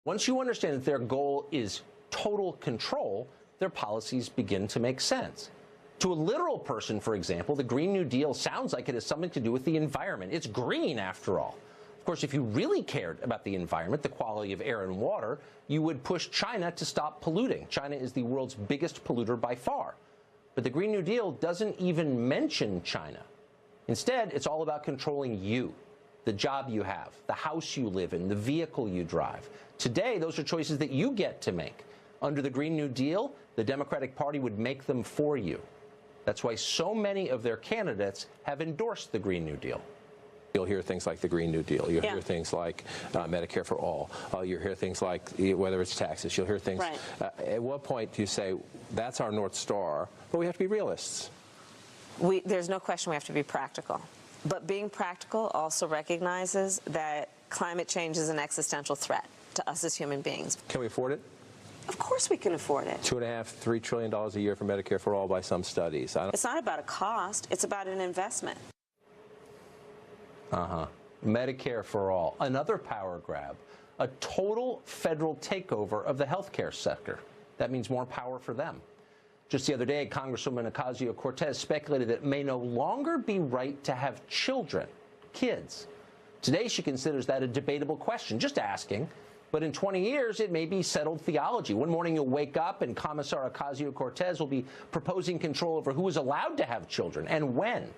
Once you understand that their goal is total control, their policies begin to make sense. To a literal person, for example, the Green New Deal sounds like it has something to do with the environment. It's green, after all. Of course, if you really cared about the environment, the quality of air and water, you would push China to stop polluting. China is the world's biggest polluter by far. But the Green New Deal doesn't even mention China. Instead, it's all about controlling you, the job you have, the house you live in, the vehicle you drive. Today, those are choices that you get to make. Under the Green New Deal, the Democratic Party would make them for you. That's why so many of their candidates have endorsed the Green New Deal. You'll hear things like the Green New Deal. You'll hear things like Medicare for all. You'll hear things like whether it's taxes. You'll hear things. Right. At what point do you say, that's our North Star, but we have to be realists? There's no question we have to be practical. But being practical also recognizes that climate change is an existential threat to us as human beings. Can we afford it? Of course we can afford it. $2.5 to $3 trillion a year for Medicare for all by some studies. It's not about a cost. It's about an investment. Medicare for all, another power grab, a total federal takeover of the healthcare sector. That means more power for them. Just the other day, Congresswoman Ocasio-Cortez speculated that it may no longer be right to have children, kids. Today, she considers that a debatable question, just asking. But in 20 years, it may be settled theology. One morning, you'll wake up and Commissar Ocasio-Cortez will be proposing control over who is allowed to have children and when.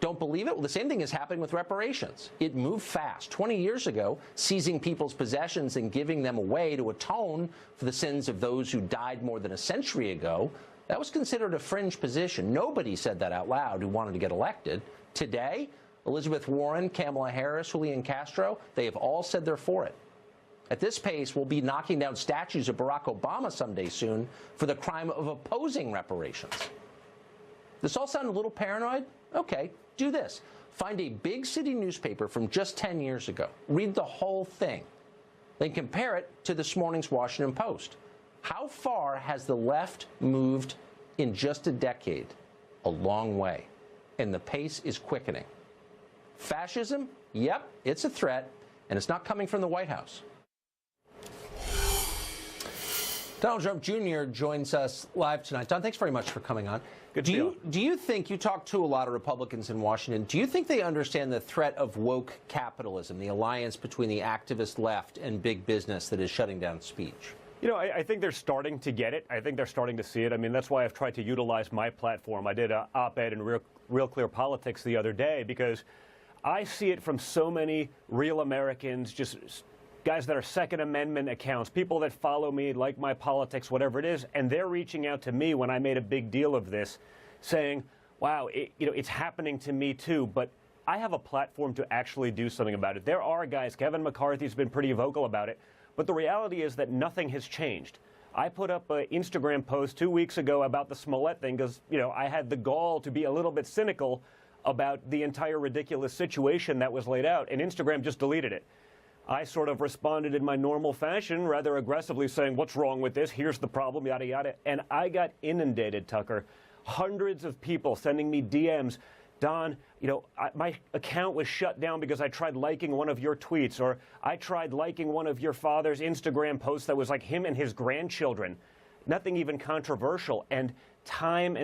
Don't believe it? Well, the same thing is happening with reparations. It moved fast. 20 years ago, seizing people's possessions and giving them away to atone for the sins of those who died more than a century ago, that was considered a fringe position. Nobody said that out loud who wanted to get elected. Today, Elizabeth Warren, Kamala Harris, Julian Castro, they have all said they're for it. At this pace, we'll be knocking down statues of Barack Obama someday soon for the crime of opposing reparations. This all sound a little paranoid? Okay, do this. Find a big city newspaper from just 10 years ago. Read the whole thing. Then compare it to this morning's Washington Post. How far has the left moved in just a decade? A long way. And the pace is quickening. Fascism? Yep, it's a threat, and it's not coming from the White House. Donald Trump Jr. joins us live tonight. Don, thanks very much for coming on. Good do you think, you talk to a lot of Republicans in Washington, do you think they understand the threat of woke capitalism, the alliance between the activist left and big business that is shutting down speech? You know, I think they're starting to get it. I think they're starting to see it. I mean, that's why I've tried to utilize my platform. I did an op-ed in Real Clear Politics the other day because I see it from so many real Americans, just guys that are Second Amendment accounts, people that follow me, like my politics, whatever it is, and they're reaching out to me when I made a big deal of this, saying, wow, it's happening to me too, but I have a platform to actually do something about it. There are guys, Kevin McCarthy's been pretty vocal about it, but the reality is that nothing has changed. I put up an Instagram post 2 weeks ago about the Smollett thing because, I had the gall to be a little bit cynical about the entire ridiculous situation that was laid out, and Instagram just deleted it. I sort of responded in my normal fashion, rather aggressively saying, what's wrong with this? Here's the problem, yada, yada. And I got inundated, Tucker. Hundreds of people sending me DMs. Don, my account was shut down because I tried liking one of your tweets, or I tried liking one of your father's Instagram posts that was like him and his grandchildren. Nothing even controversial. And time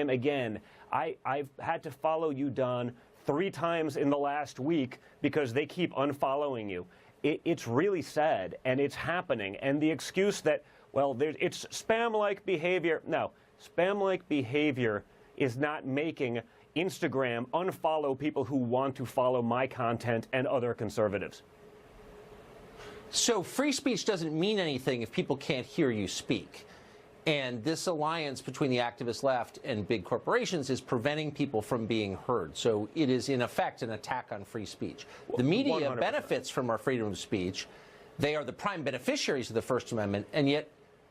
again, I've had to follow you, Don, 3 times in the last week because they keep unfollowing you. It's really sad, and it's happening. And the excuse that, well, it's spam-like behavior. No, spam-like behavior is not making Instagram unfollow people who want to follow my content and other conservatives. So free speech doesn't mean anything if people can't hear you speak. And this alliance between the activist left and big corporations is preventing people from being heard. So it is, in effect, an attack on free speech. The media 100%. benefits from our freedom of speech. They are the prime beneficiaries of the First Amendment, and yet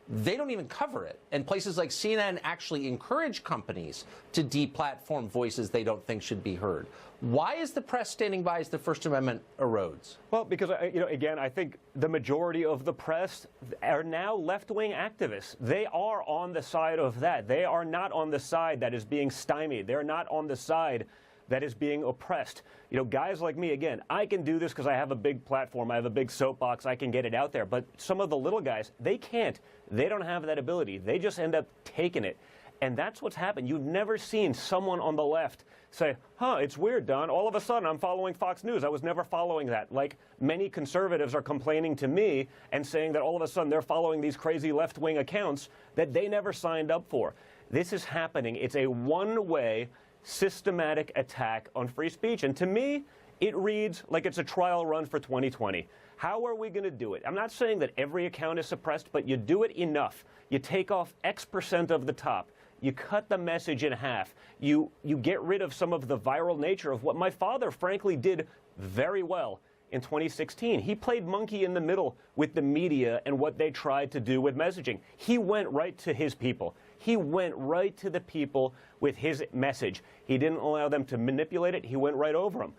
they don't even cover it. And places like CNN actually encourage companies to deplatform voices they don't think should be heard. Why is the press standing by as the First Amendment erodes? Well, because, again, I think the majority of the press are now left-wing activists. They are on the side of that. They are not on the side that is being stymied. They're not on the side that is being oppressed. You know, guys like me, again, I can do this because I have a big platform, I have a big soapbox, I can get it out there. But some of the little guys, they can't. They don't have that ability. They just end up taking it. And that's what's happened. You've never seen someone on the left say, huh, it's weird, Don. All of a sudden, I'm following Fox News. I was never following that. Like many conservatives are complaining to me and saying that all of a sudden they're following these crazy left-wing accounts that they never signed up for. This is happening. It's a one-way, systematic attack on free speech. And to me, it reads like it's a trial run for 2020. How are we going to do it? I'm not saying that every account is suppressed, but you do it enough. You take off X% of the top. You cut the message in half. You get rid of some of the viral nature of what my father, frankly, did very well in 2016. He played monkey in the middle with the media and what they tried to do with messaging. He went right to his people. He went right to the people with his message. He didn't allow them to manipulate it. He went right over them.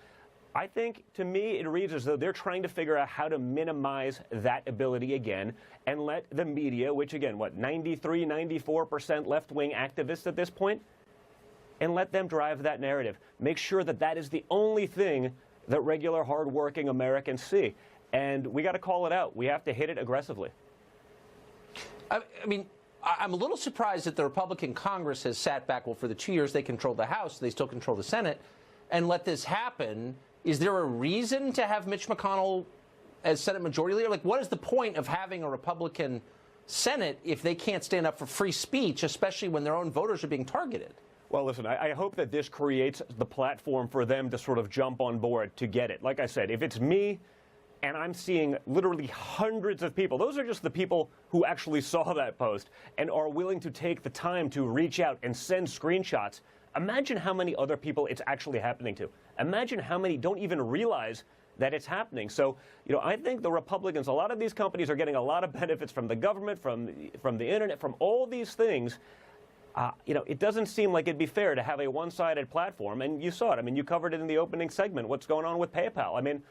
I think, to me, it reads as though they're trying to figure out how to minimize that ability again and let the media, which again, what, 93, 94% left-wing activists at this point, and let them drive that narrative. Make sure that that is the only thing that regular, hard-working Americans see. And we got to call it out. We have to hit it aggressively. I mean, I'm a little surprised that the Republican Congress has sat back. Well, for the 2 years they controlled the House, they still control the Senate, and let this happen. Is there a reason to have Mitch McConnell as Senate Majority Leader? Like, what is the point of having a Republican Senate if they can't stand up for free speech, especially when their own voters are being targeted? Well, listen, I hope that this creates the platform for them to sort of jump on board to get it. Like I said, if it's me and I'm seeing literally hundreds of people, those are just the people who actually saw that post and are willing to take the time to reach out and send screenshots. Imagine how many other people it's actually happening to. Imagine how many don't even realize that it's happening. So, you know, I think the Republicans, a lot of these companies are getting a lot of benefits from the government, from the internet, from all these things. You know, it doesn't seem like it'd be fair to have a one-sided platform. And you saw it. I mean, you covered it in the opening segment, what's going on with PayPal. I mean,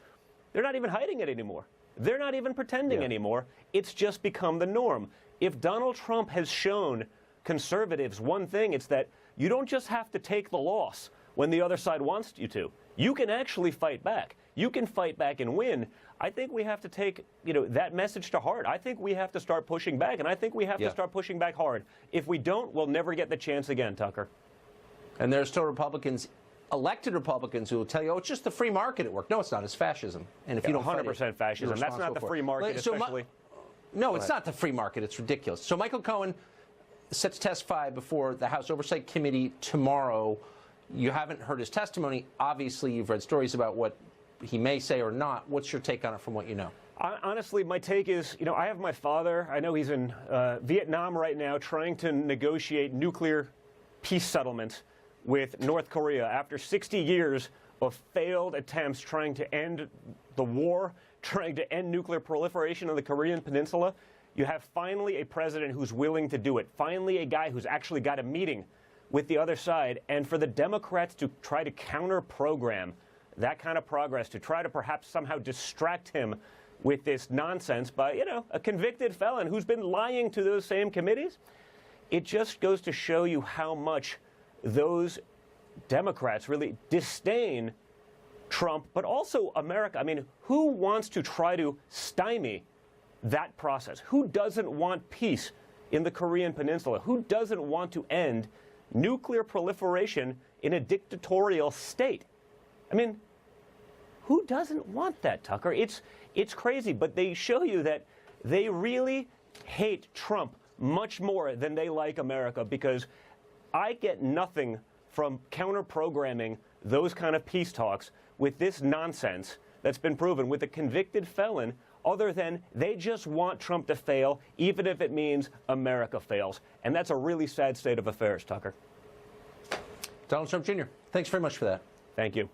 they're not even hiding it anymore. They're not even pretending anymore. It's just become the norm. If Donald Trump has shown conservatives one thing, it's that you don't just have to take the loss when the other side wants you to. You can actually fight back. You can fight back and win. I think we have to take, you know, that message to heart. I think we have to start pushing back, and I think we have to start pushing back hard. If we don't, we'll never get the chance again, Tucker. And there's still Republicans, elected Republicans, who will tell you, oh, it's just the free market at work. No, it's not. It's fascism. And if you don't 100% fascism. That's not the free market, especially. No, it's not the free market. It's ridiculous. So Michael Cohen set to testify before the House Oversight Committee tomorrow. You haven't heard his testimony. Obviously, you've read stories about what he may say or not. What's your take on it from what you know? Honestly, my take is, you know, I have my father. I know he's in Vietnam right now trying to negotiate nuclear peace settlements with North Korea after 60 years of failed attempts trying to end the war, trying to end nuclear proliferation on the Korean Peninsula. You have finally a president who's willing to do it. Finally, a guy who's actually got a meeting with the other side. And for the Democrats to try to counter-program that kind of progress, to try to perhaps somehow distract him with this nonsense by, you know, a convicted felon who's been lying to those same committees, it just goes to show you how much those Democrats really disdain Trump, but also America. I mean, who wants to try to stymie that process? Who doesn't want peace in the Korean Peninsula? Who doesn't want to end nuclear proliferation in a dictatorial state? I mean, who doesn't want that, Tucker? It's crazy, but they show you that they really hate Trump much more than they like America, because I get nothing from counter-programming those kind of peace talks with this nonsense that's been proven with a convicted felon, other than they just want Trump to fail, even if it means America fails. And that's a really sad state of affairs, Tucker. Donald Trump Jr., thanks very much for that. Thank you.